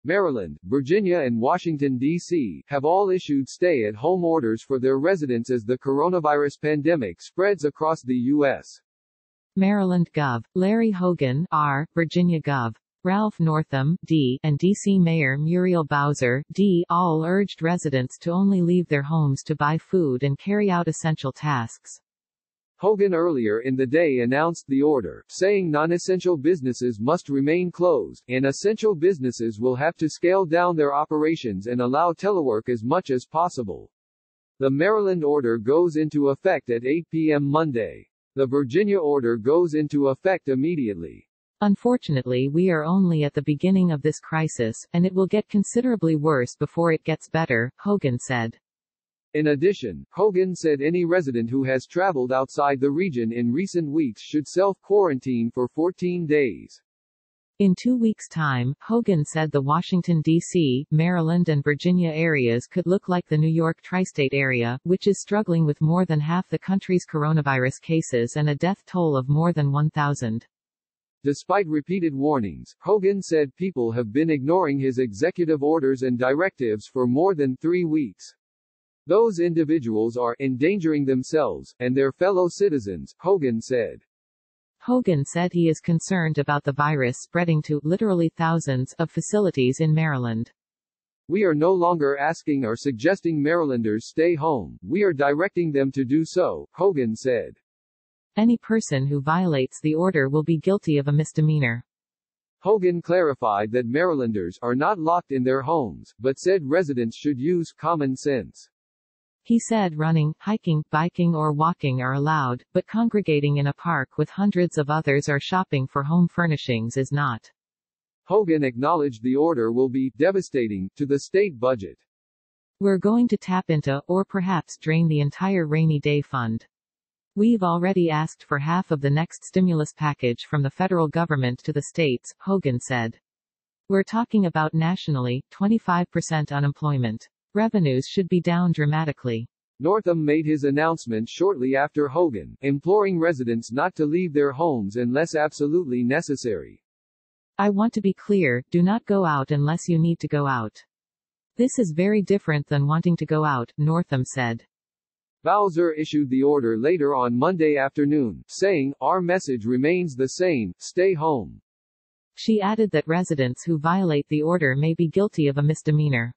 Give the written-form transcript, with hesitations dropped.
Maryland, Virginia and Washington, D.C., have all issued stay-at-home orders for their residents as the coronavirus pandemic spreads across the U.S. Maryland Gov. Larry Hogan, R., Virginia Gov. Ralph Northam, D., and D.C. Mayor Muriel Bowser, D., all urged residents to only leave their homes to buy food and carry out essential tasks. Hogan earlier in the day announced the order, saying non-essential businesses must remain closed, and essential businesses will have to scale down their operations and allow telework as much as possible. The Maryland order goes into effect at 8 p.m. Monday. The Virginia order goes into effect immediately. Unfortunately, we are only at the beginning of this crisis, and it will get considerably worse before it gets better, Hogan said. In addition, Hogan said any resident who has traveled outside the region in recent weeks should self-quarantine for 14 days. In 2 weeks' time, Hogan said the Washington, D.C., Maryland and Virginia areas could look like the New York tri-state area, which is struggling with more than half the country's coronavirus cases and a death toll of more than 1,000. Despite repeated warnings, Hogan said people have been ignoring his executive orders and directives for more than 3 weeks. Those individuals are endangering themselves and their fellow citizens, Hogan said. Hogan said he is concerned about the virus spreading to, literally thousands, of facilities in Maryland. We are no longer asking or suggesting Marylanders stay home, we are directing them to do so, Hogan said. Any person who violates the order will be guilty of a misdemeanor. Hogan clarified that Marylanders are not locked in their homes, but said residents should use common sense. He said running, hiking, biking or walking are allowed, but congregating in a park with hundreds of others or shopping for home furnishings is not. Hogan acknowledged the order will be devastating to the state budget. We're going to tap into, or perhaps drain the entire rainy day fund. We've already asked for half of the next stimulus package from the federal government to the states, Hogan said. We're talking about nationally, 25% unemployment. Revenues should be down dramatically. Northam made his announcement shortly after Hogan, imploring residents not to leave their homes unless absolutely necessary. I want to be clear, do not go out unless you need to go out. This is very different than wanting to go out, Northam said. Bowser issued the order later on Monday afternoon, saying, "Our message remains the same, stay home." She added that residents who violate the order may be guilty of a misdemeanor.